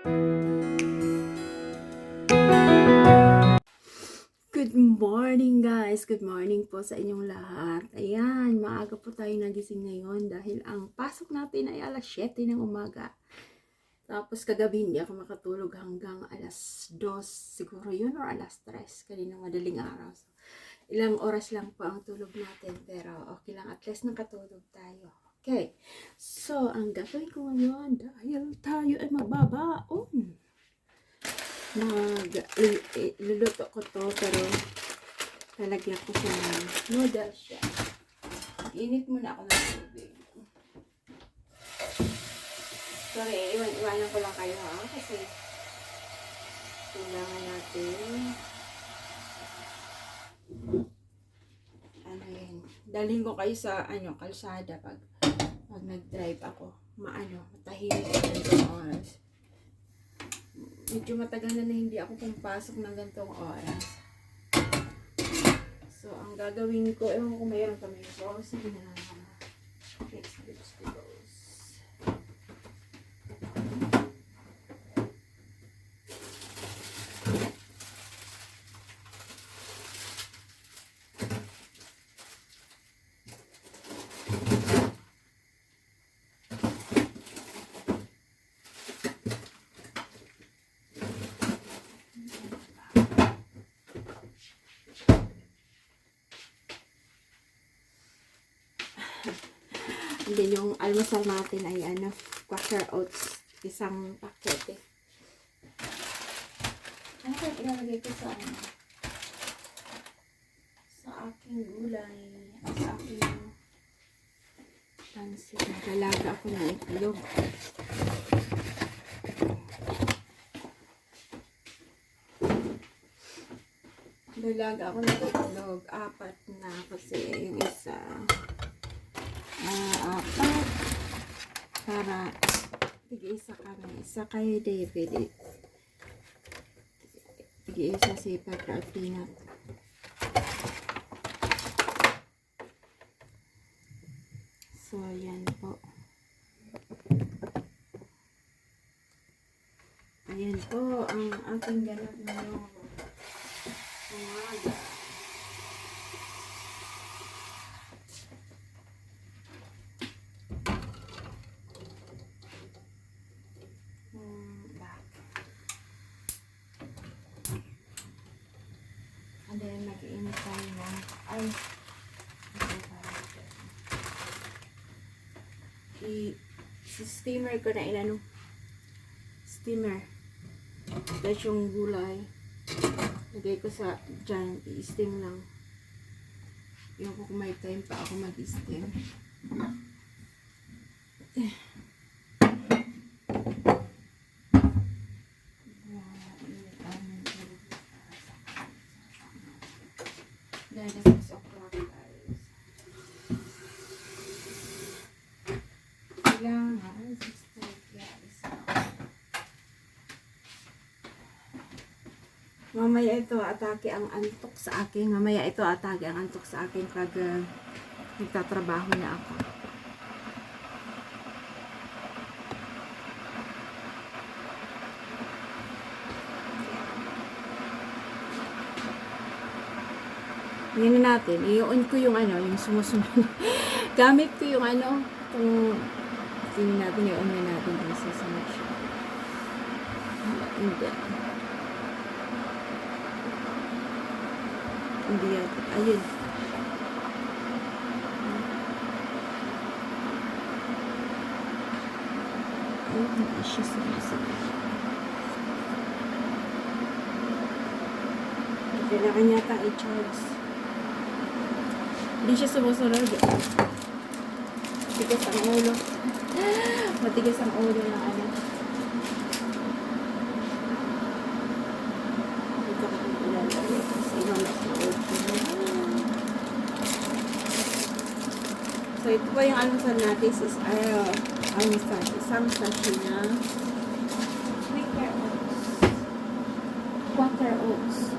Good morning guys! Good morning po sa inyong lahat. Ayan, maaga po tayo nagising ngayon dahil ang pasok natin ay alas 7 ng umaga. Tapos kagabi hindi ako makatulog hanggang alas 2 siguro yun or alas 3 kanina madaling araw. So, ilang oras lang po ang tulog natin pero okay lang, at least nakatulog tayo. Okay, so ang gagawin ko ngayon dahil tayo ay magbabaon. Luluto ko to pero lalagyan ko siya ng noodles siya. Init muna ako ng tubig. Sorry, iwanan ko lang kayo ha kasi kailangan natin dalhin ko kayo sa kalsada pag nag-drive ako. Matahimik ng oras. Medyo matagal na hindi ako pumasok ng ganitong oras. So, ang gagawin ko, ewan ko mayroon kami. So, sige na lang. Okay, let's do those. And then yung almusal natin ay Quaker Oats, isang pakete. Ano kaya ilalagay ko sa aking gulay, sa aking pansit. Nagalaga ako ng itlog. Nagalaga ako ng itlog, 4 na kasi yung isa apat para tig-isa kami, isa kay David, tig-isa si Pepper at Peanut. So ayan po, ayan po ang aking ganap ngayong umaga. And then, mag-iinit tayo ng steamer ko na steamer. Tapos yung gulay, lagay ko sa dyan, i-steam lang. Yung kung may time pa ako mag-steam. Dahil na 6 o'clock guys. Kailangan 6:30 guys. Mamaya ito atake ang antok sa akin. Pag nagtatrabaho na ako. Yan natin. I-on ko yung yung sumusunod. Gamit ko yung itong tingin natin, i-on na natin yung susunod siya. Hindi yata. Ayun. Hindi siya sumusunod. Kailangan yata i-charge. Hindi siya sumusunod. Matigas ang ulo. Matigas ang ulo ng Dito ko yung ilalagay kasi imamas na ulo. So, ito po yung almusal natin is isang sachet na Quaker Oats.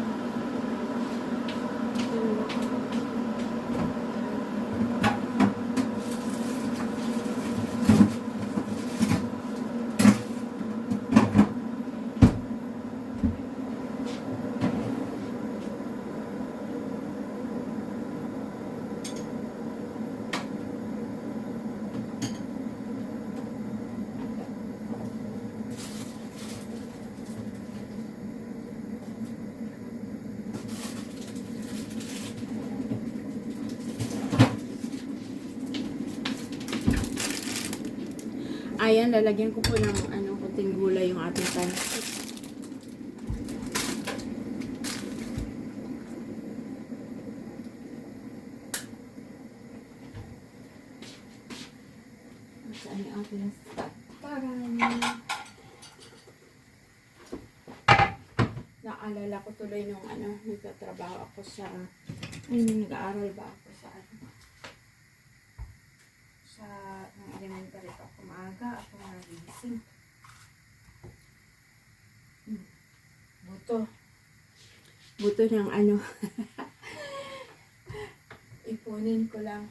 Ayan, lalagyan ko po ng kunting gulay yung ating pancit. Saan yung ating tataran? Naalala ko tuloy nung nagtatrabaho ako sa, nag-aaral ba ako sa ng elementary pa ako maaga, ako nagising. Buto ng ipunin ko lang.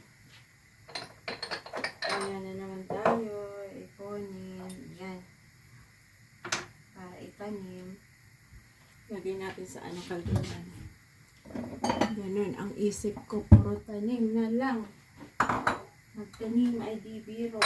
Ayan na naman tayo, ipunin, yan. Para itanim. Lagay natin sa kaldunan. Ganun, ang isip ko, puro tanim na lang. Magtanim ay di biro.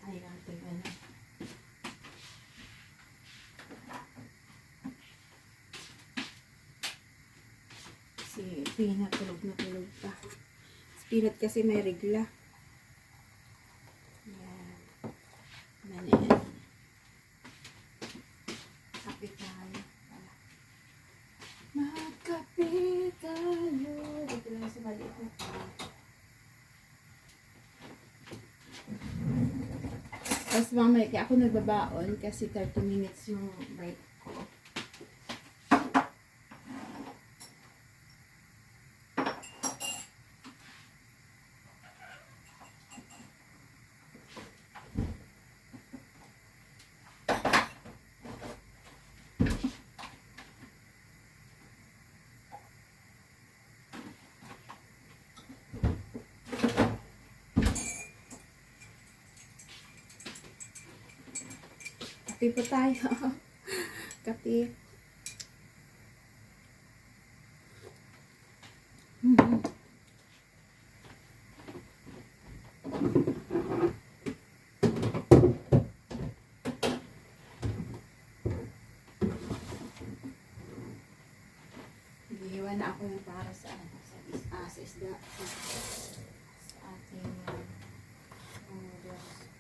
Ay, ating si Peanut tulog na tulog pa. Si Peanut kasi may regla. Yan. Yan. Kapit tayo. Magkapit tayo. Dito lang sa maliit na tapos mamaya, kaya ako nagbabaon kasi 30 minutes yung break ko. Kape po tayo. Kape. Hihiwa na ako yung para sa isda. Sa ating noodles.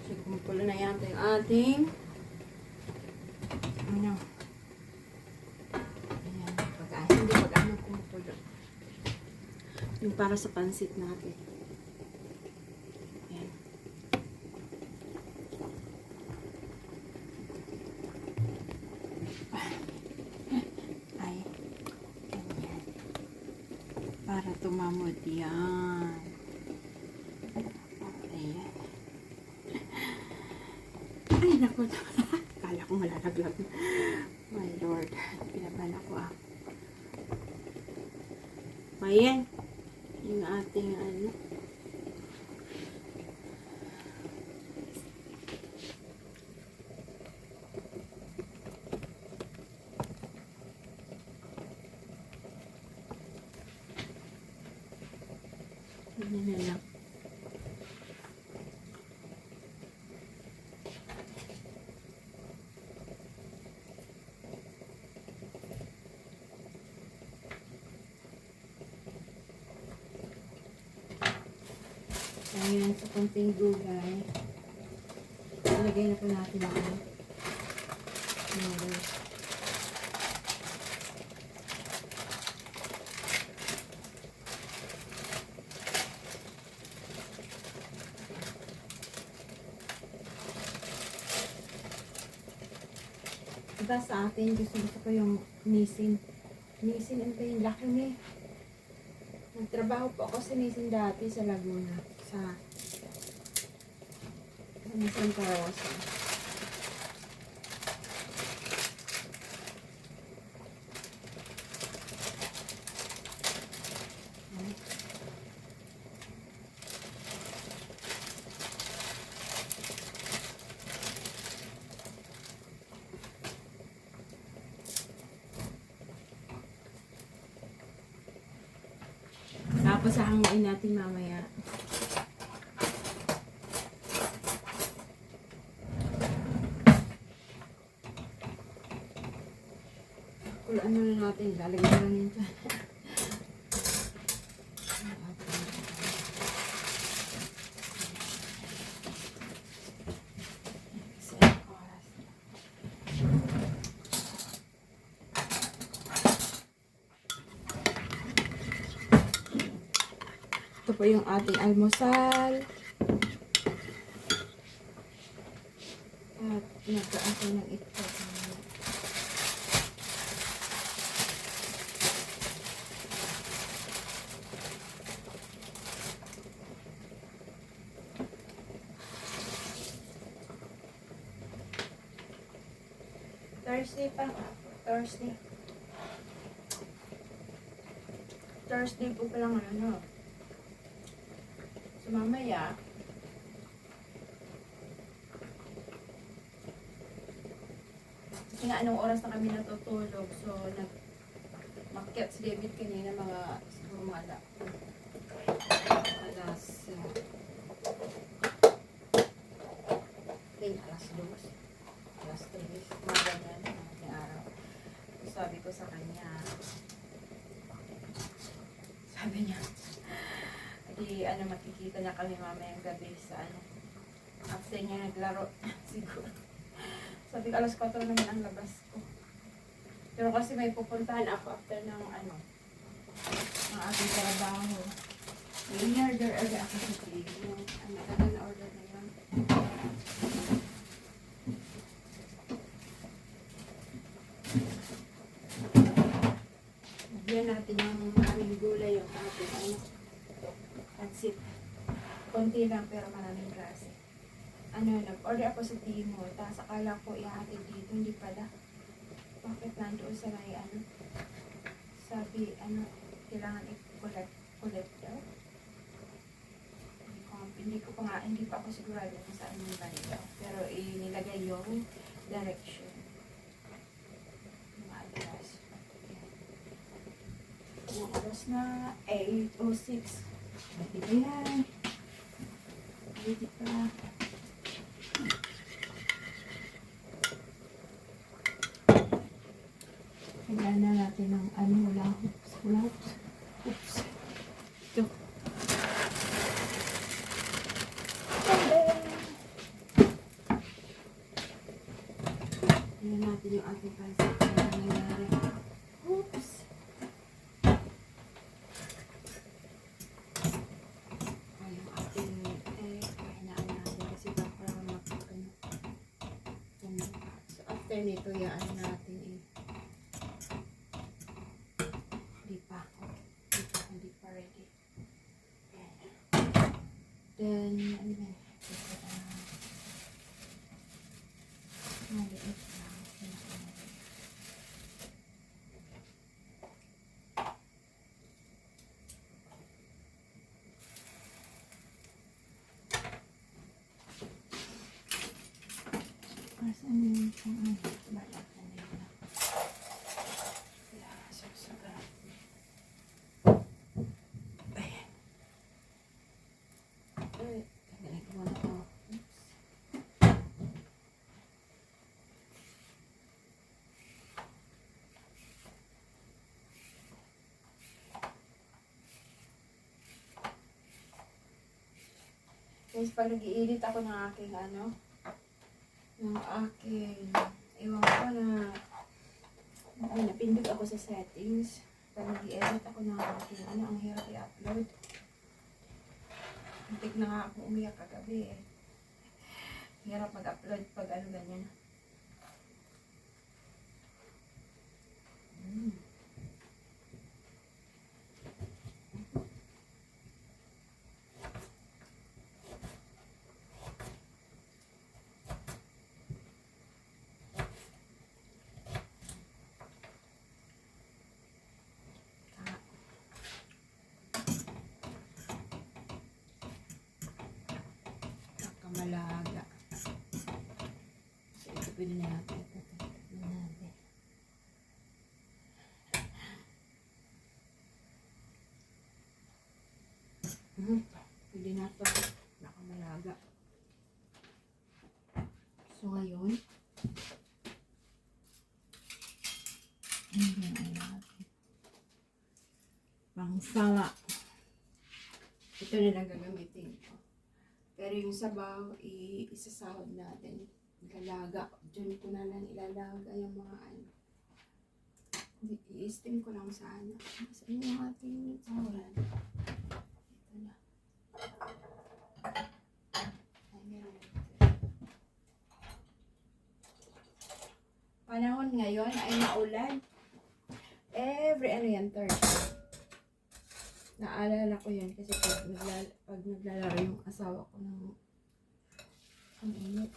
Kumukulo na yan yung ating ayan, hindi kumukulo yung para sa pansit natin. Ayan. Ay, ayan. Para tumamod yan. Ayan. Ay, naku. Kala ko malalaglag. My Lord. Pinaban ako Ayan. Yung ating Ano na lang. Ayan, sa konting gulay. Ilagay na po natin ang noodles. Diba sa atin, gusto ko yung Nissin. Nissin, ano ba yung laki niya? Nagtrabaho po ako sa Nissin dati sa Laguna. Sa Nissin Rosa. Tapos hahanguin natin mamaya. Kulaan muna natin. Lalagyan lang yun dyan. Ito po yung ating almusal. At nagkaan ko ng itlog. Thursday pa. Thursday. Thursday po palang ano. So mamaya, kasi nga anong oras na kami natutulog. So makiat si David kanina siguro mga alas 2, alas 3, mga ganyan, mga araw. So, sabi ko sa kanya, sabi niya, di makikita niya kami mamayang gabi sa after niya naglaro siguro. Sabi ko alas 4 naman ang labas ko. Pero kasi may pupuntahan ako after ng ng aking trabaho. May in-order ako sa TV. Yung na-order na yun. Lagyan natin yung aming gulay, yung ating pansit. Konti lang pero maraming klase. Nag-order ako sa Timo. Tapos akala ko ihatid dito. Hindi pala. Bakit nandoon sa may sabi, kailangan i-collect daw. Hindi pa ako sigurado kung saan yung banda. Pero inilagay yung direction. Yung address. Yung oras na 8:06. Ready pa yan. Ready pa. Kailangan na natin ng hula hoops. Oops. Ito. Kailangan natin yung ating pansit na nangyayari. Oops. Yung ating pahinaan natin kasi baka makakano. So after nito, yaan natin hindi pa ready. Then, maliit lang. Saan yun yung balat na nila? Susaga. Ayan. Tagalig mo na ako. guys, pag nag-i-edit ako ng aking ewan ko na, napindot ako sa settings. Pag nag-i-edit ako ng aking ang hirap i-upload. Muntik na nga ako umiyak kagabi eh. Hirap mag-upload pag ganyan. Malaga. So, ito pwede na natin. Pwede na ito. Nakamalaga. So, ngayon, hindi na natin. Pangsala. Ito na lang gagamitin ko. Pero yung sabaw, isasahod natin. Galaga. Diyan ko na lang ilalaga yung mga i-steam ko lang sana. Saan yung ating sahuran? Ito na. Panahon ngayon ay maulan. Every Thursday. Naalala ko yan kasi pag naglalaro yung asawa ko ng ang init.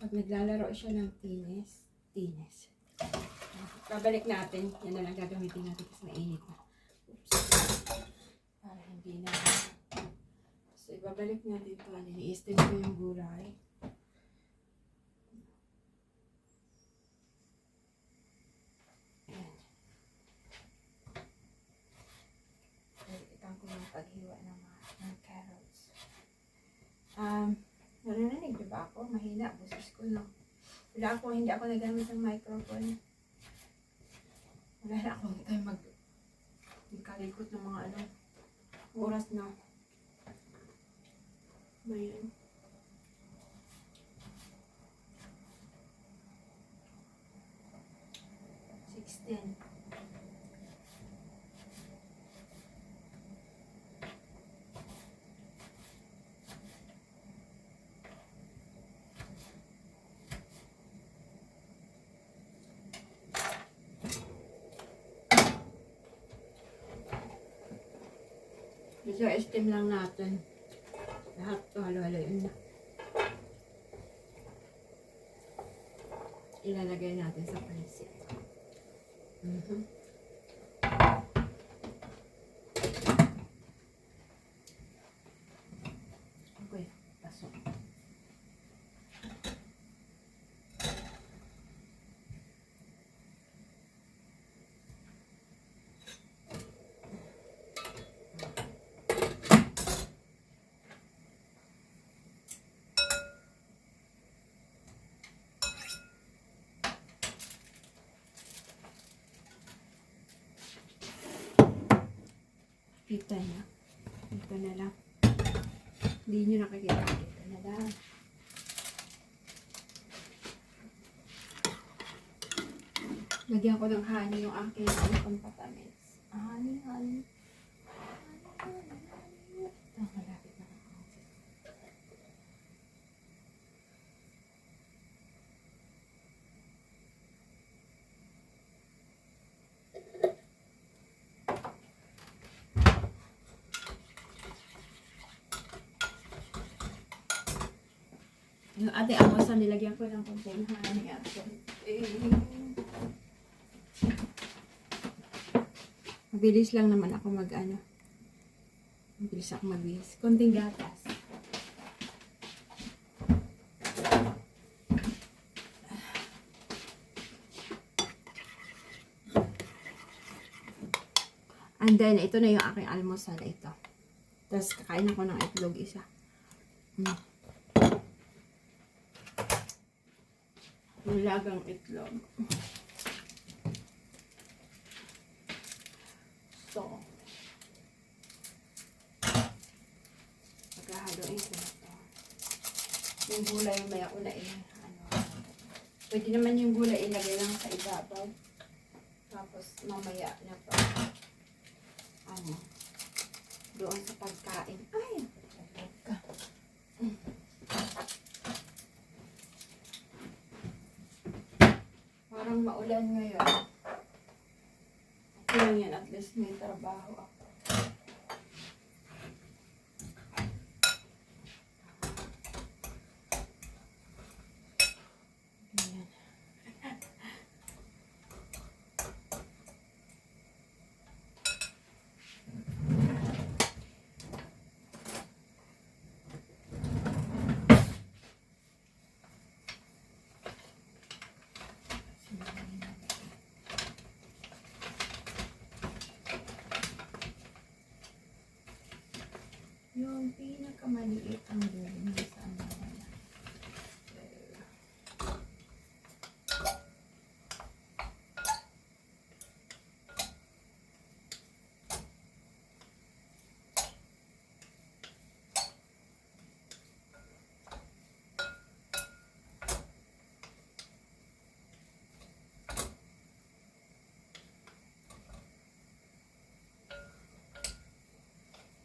Pag naglalaro siya ng tines. Babalik natin. Yan na lang gagamitin natin kasi mainit na. Oops. Para hindi na. So, ibabalik natin ito. I-steam ko yung gulay. Paghiwa ng carrots. Narinig diba ako? Mahina, busis ko no. Hindi ako nagamit ng microphone. Wala na akong tayo magkalikot ng mga oras na. Ayan. So, steam lang natin. Lahat ito, halo-haloin na. Ilalagay natin sa pansit. Okay, pasok. Kita niya. Ito na lang. Hindi nyo nakikita. Ito na lang. Lagyan ko ng honey yung aking pampatamis. Honey. Ito, malapit na ako. Yung ate amosa, nilagyan ko ng konting honey at mabilis lang naman ako mabilis ako magbihis. Konting gatas. And then, ito na yung aking almusal. Ito. Tapos, kakain ako ng itlog isa. Nilagang itlog. So, yung gulay may unain. Pwede naman yung gulay ilagay lang sa ibabaw. Tapos mamaya na pa. Doon sa pagkain. Ay! Ka. Parang maulan ngayon. Okay lang yan. At least may trabaho ako. Yung pinakamaliit ang gawin sa ano.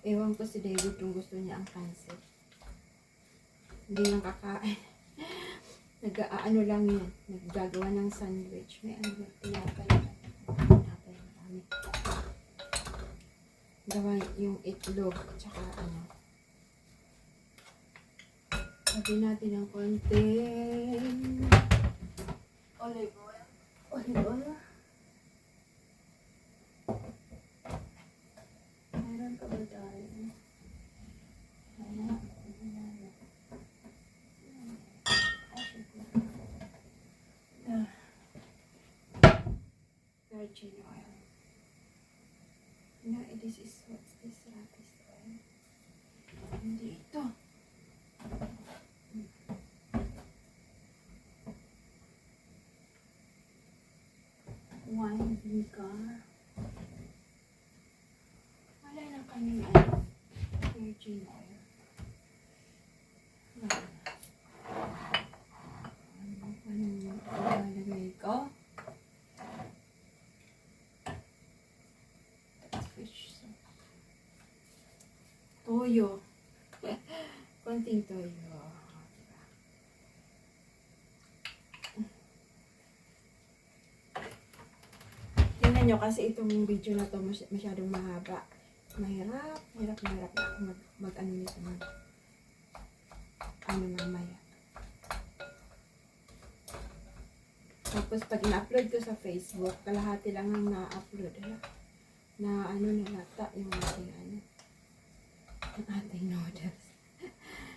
Ewan ko si David kung gusto niya ang pancit. Hindi lang kakain. Nag-aano lang yan. Naggagawa ng sandwich. May ano lang. Tinapay. Marami. Gawa yung itlog. Tsaka ano. Sabi natin ng konting olive oil. Olive oil. Meron ka ba tayo? Virgin oil. No, this is, what's this? Rapis oil. Hindi ito. Wine vinegar. Wala na kaming ano, virgin oil. Anong ilalagay ko? Fish sauce. Toyo. Konting toyo. Tingnan nyo kasi itong video na to masyadong mahaba. Mahirap na ako mag-ano nito na. Ano mamaya. Tapos pag na-upload ko sa Facebook, kalahati lang ang na-upload. Na ano nalata yung ating ano. Yung ating noodles.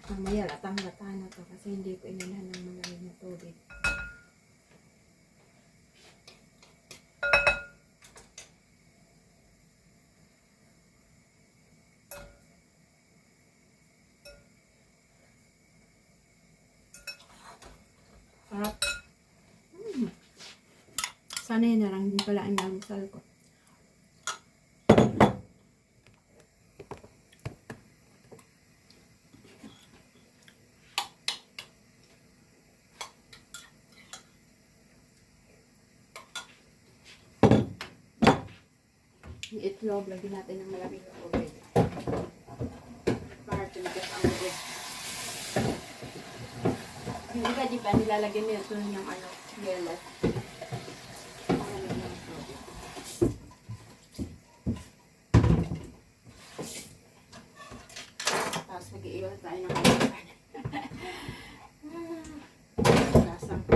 Mamaya latang-lata na to kasi hindi ko inilan ng malalim na tubig. Sarap. Sanay na lang din pala ang namusal ko. Yung itlog, lagyan natin ng malamig na tubig. Para tumigas ang tubig. Yung iba, di ba, nilalagyan nila ito ng ano, yellow. Tapos mag-iiwan tayo ng kalaban. Lasang.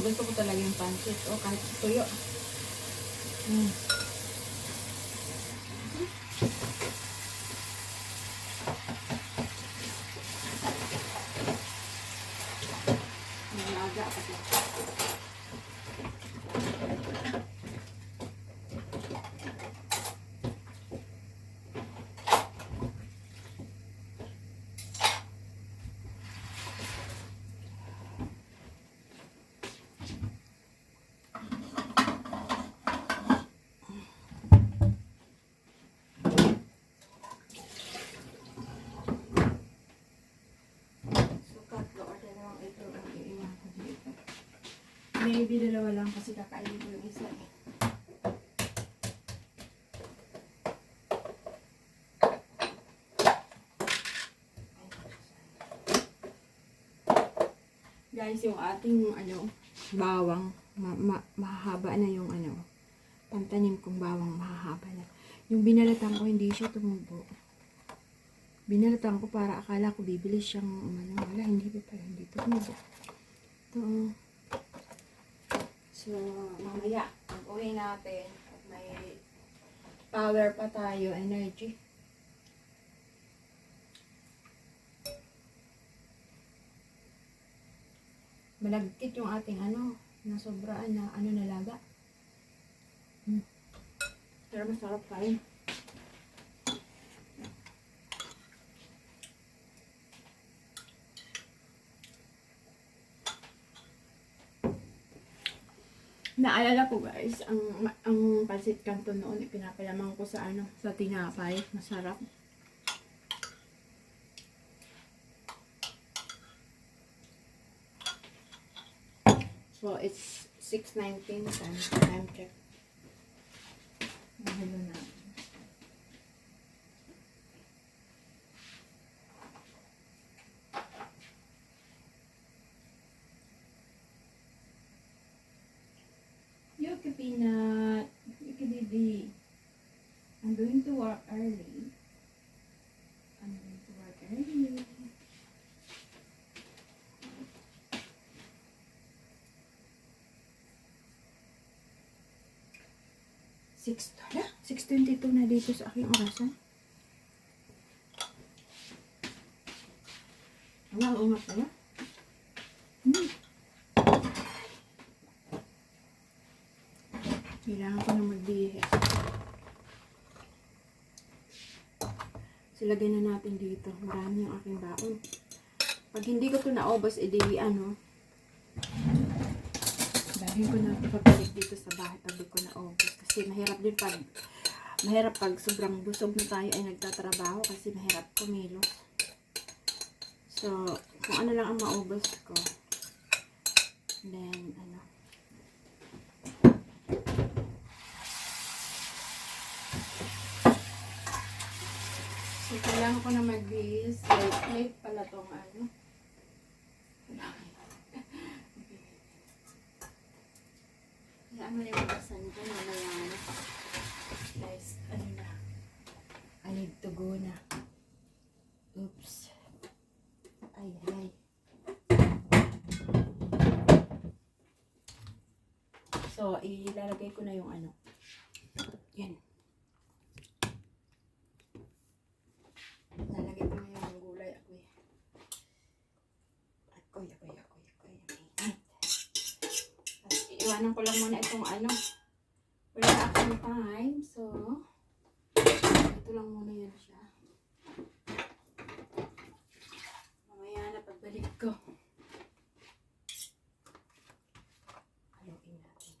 Gusto ko talaga yung pancit. O, kahit tuyo. Maybe dalawa lang kasi kakainin ko yung isa eh. Guys, yung ating bawang, mahaba na yung pantanim kong bawang, mahaba na. Yung binalatan ko, hindi siya tumubo. Binalatan ko para akala ko bibili siyang wala, hindi pa pala, hindi tumubo. Ito. So, mamaya, pag-uwi natin, pag may power pa tayo, energy. Malagkit yung ating nasobraan na nalaga. Pero masarap pa rin. Naalala ko guys, ang pansit canton noon, ipinapalamang ko sa sa tinapay. Masarap. So, it's 6:19 time check. Mahalo na. Yuki Peanut, Yuki Baby. I'm going to work early. Six 6:22 na dito sa aking orasan. Ang ungat na. Kailangan ko na magbihis. Silagay na natin dito. Marami yung aking baon. Pag hindi ko ito naubos, edi dahil ko na pabalik dito sa bahay pag di ko naubos. Kasi mahirap pag sobrang busog na tayo ay nagtatrabaho kasi mahirap kumilos. So, kung ano lang ang maubos ko. Then, So, kailangan ko na magbihis. Late pala tong Kaya yung buksan ko mamaya guys, I need to go na. Oops. Ay. So, ilalagay ko na yung yan. Lalagay ko na yung gulay. Akoy. Iwanan ko lang muna itong wala akong time. So, ito lang muna yan siya. Mamaya na pagbalik ko. Haluin natin.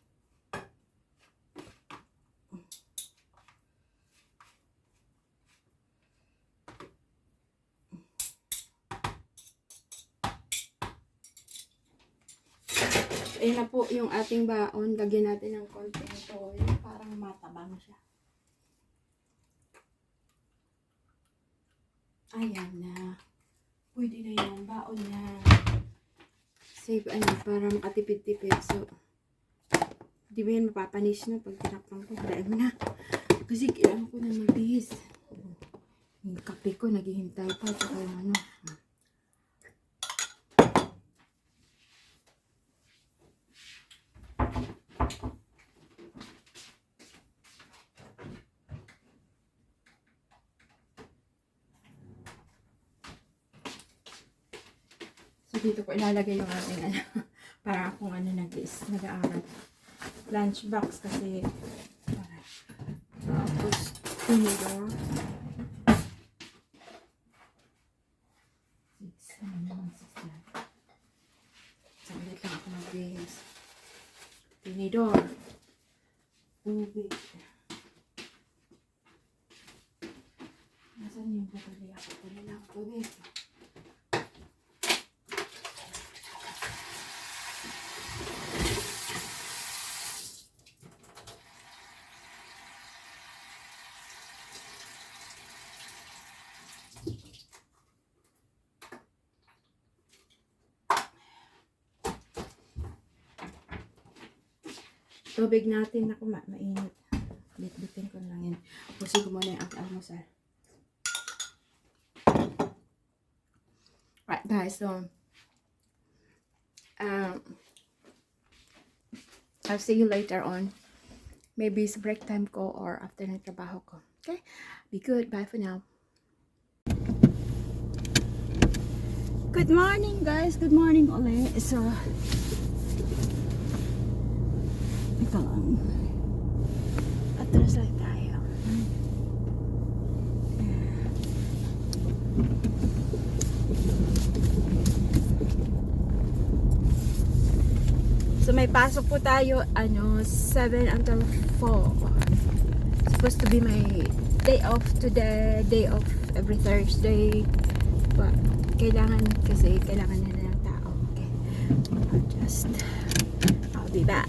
Ayan na po yung ating baon. Lagyan natin ng konting toyo. Parang matabang siya. Ayan na. Pwede na yung baon na. Save para makatipid-tipid. So, di ba yan mapapanis na pag tinapang ko. Dahil na. Kasi kailangan ko na magbihis. Yung kape ko, naghihintay pa. Tsaka yung So, dito ko ilalagay yung ating para akong nag-aaral. Lunchbox kasi tapos tinidor. Saglit lang ako mag-bihis. Tinidor. Tubig. Nasaan yung batalya ko? Pwede lang tubig. tubig natin. Naku, mainit. Bitbitin ko lang yan. Pusin ko muna yung almusal. Right guys, so I'll see you later on. Maybe it's break time ko or after ng trabaho ko. Okay? Be good. Bye for now. Good morning guys. Good morning ulit. So, ito lang. Atras lang tayo. So may pasok po tayo 7 until 4. Supposed to be my day off today, day off every Thursday. But kailangan nila ng tao. Okay. I'll be back.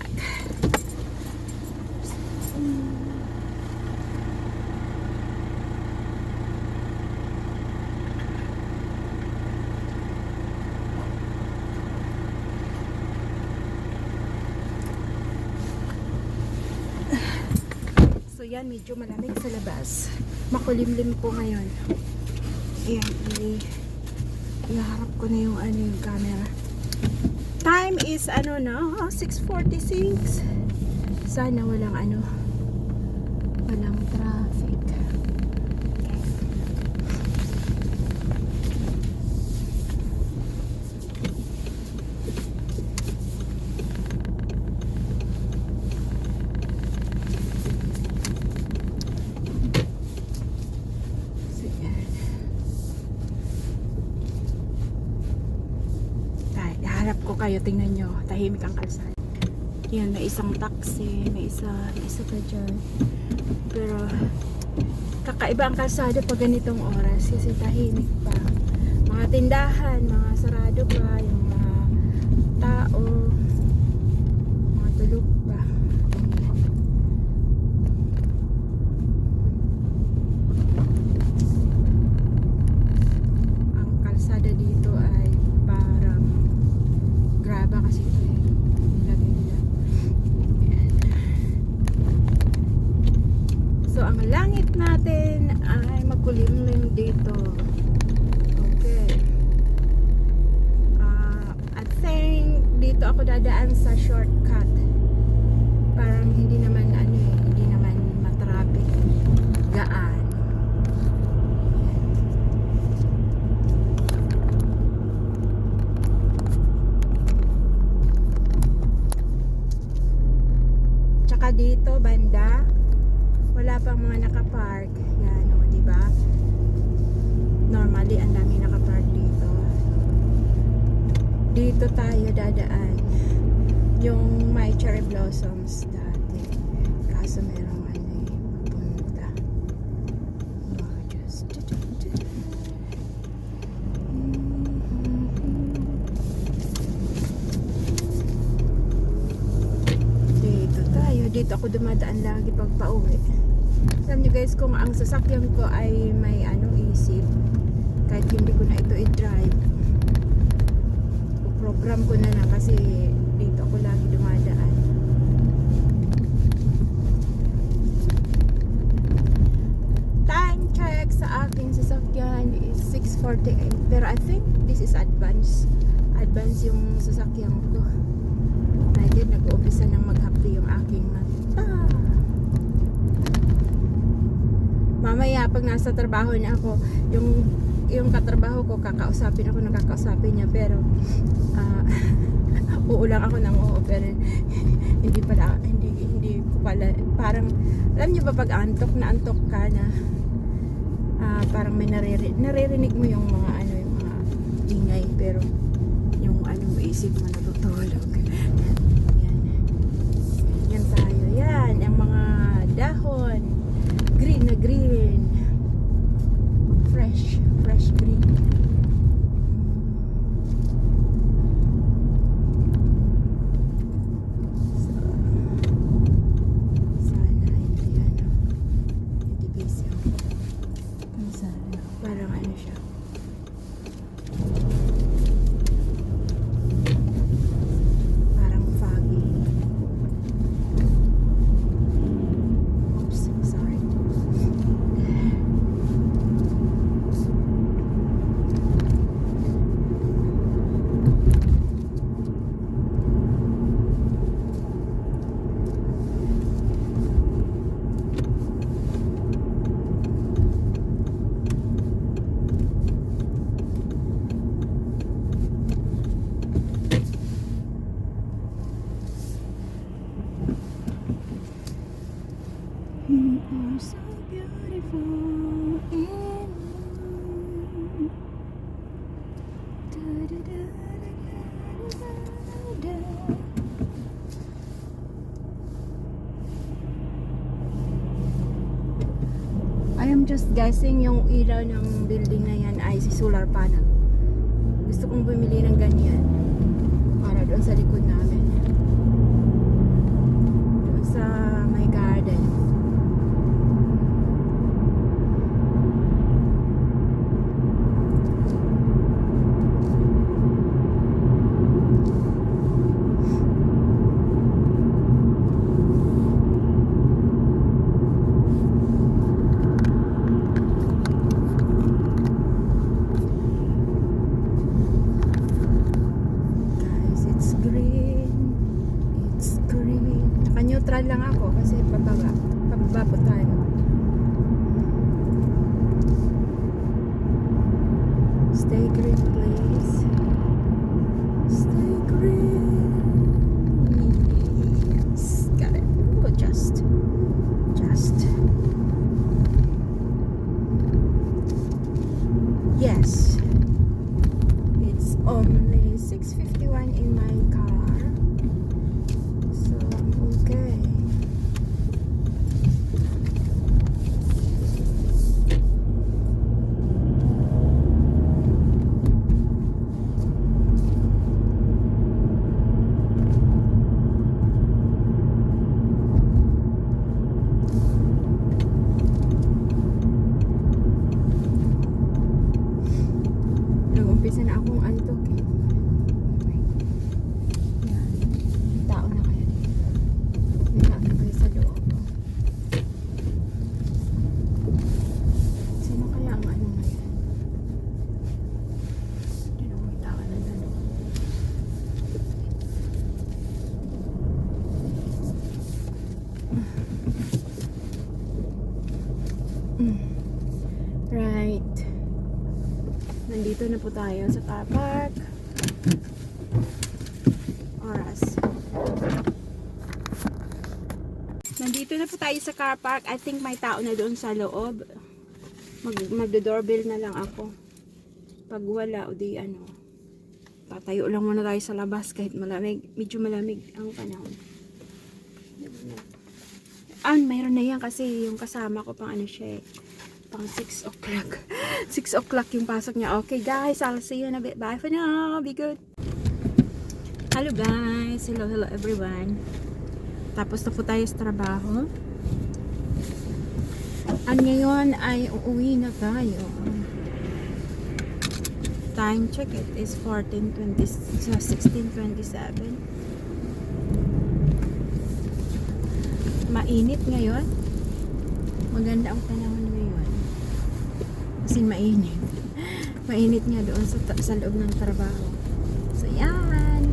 So yan, medyo malamig sa labas. Makulimlim po ngayon. Ayan, iharap ko na yung yung camera. Time is 6:46. Sana walang walang traffic. Harap ko kayo, tingnan nyo, tahimik ang kalsada. Yan, may isang taxi, may isa pa dyan. Pero kakaiba ang kalsada pag ganitong oras kasi tahimik pa. Mga tindahan, mga sarado pa, yung mga tao, mga tulog pa. Ang kalsada dito ay parang graba kasi ito lagay nila. Ayan. So ang langit natin ay makulimlim dito. Okay. I think dito ako dadaan sa shortcut. Parang hindi naman matraffic. Gaan. Dito banda wala pang mga nakapark. Yan di ba? Normally ang dami nakapark dito. Dito tayo dadaan. Yung may cherry blossoms dati. Kaso merong papunta. Dito ako dumadaan lagi pag pauwi. Alam niyo guys, kung ang sasakyan ko ay may isip, kahit hindi ko na ito i-drive, program ko na lang kasi dito ako lagi dumadaan. Time check sa aking sasakyan is 6:48, pero I think this is advance yung sasakyan ko. Ngayon nag-uumpisa nang maghapdi yung aking mata. Mamaya pag nasa trabaho na ako, yung katrabaho ko, nakakausapin niya, pero uulang ako ng oo, pero hindi ko pala, parang alam niyo ba pag antok ka na parang may naririnig mo yung mga yung mga ingay, pero yung isip mo natutulog. Yan tayo. Yan, ang mga dahon. Green na green. Fresh green. Sana hindi hindi busy. Sana. Parang siya. You are so beautiful in blue. Da-da-da-da-da-da-da. I am just guessing yung ilaw ng building na yan ay si solar panel. Gusto kong bumili ng ganyan para doon sa likod namin. Doon sa my garden. Guys, it's green. It's green. Naka-neutral lang ako kasi pababa. Pababa po tayo. Stay green, please. Stay green. Yes. Got it. Oh, just. Yes. It's only 6:51 in my car. So, okay. Nag-umpisa na akong antok eh. Yan. May tao na kaya dito. May tao na kayo sa loob. Sino kaya ang ano ngayon? Hindi na may tao na dalawa. Right. Nandito na po tayo sa car park. Oras. Nandito na po tayo sa car park. I think may tao na doon sa loob. Magdo-doorbell na lang ako. Pag wala, o di ano. Tatayo lang muna tayo sa labas kahit malamig. Medyo malamig ang panahon. Mayroon na yan kasi yung kasama ko pang ano siya eh. Pang 6 o'clock. 6 o'clock yung pasok niya. Okay guys, I'll see you in a bit. Bye for now. Be good. Hello guys. Hello everyone. Tapos na po tayo sa trabaho. At ngayon ay uuwi na tayo. Time check it is 16:27. Mainit ngayon. Maganda ang panahon ngayon. Kasi mainit. Mainit nga doon sa loob ng trabaho. So, yan.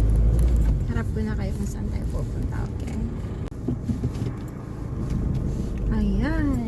Harap ko na kayo kung saan tayo pupunta. Okay? Ayan.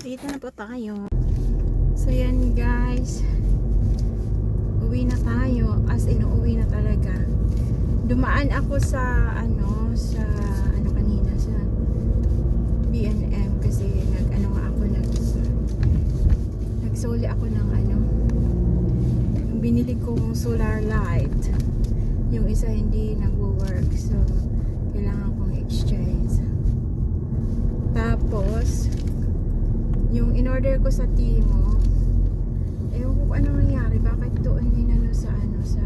Dito na po tayo. So yan guys. Uwi na tayo. As in, uwi na talaga. Dumaan ako sa kanina sa B&M kasi nagsuli ako ng yung binili kong solar light. Yung isa hindi nagwo-work, so kailangan kong exchange. Tapos yung in-order ko sa Timo, ewan ko kung ano nangyari, bakit doon sa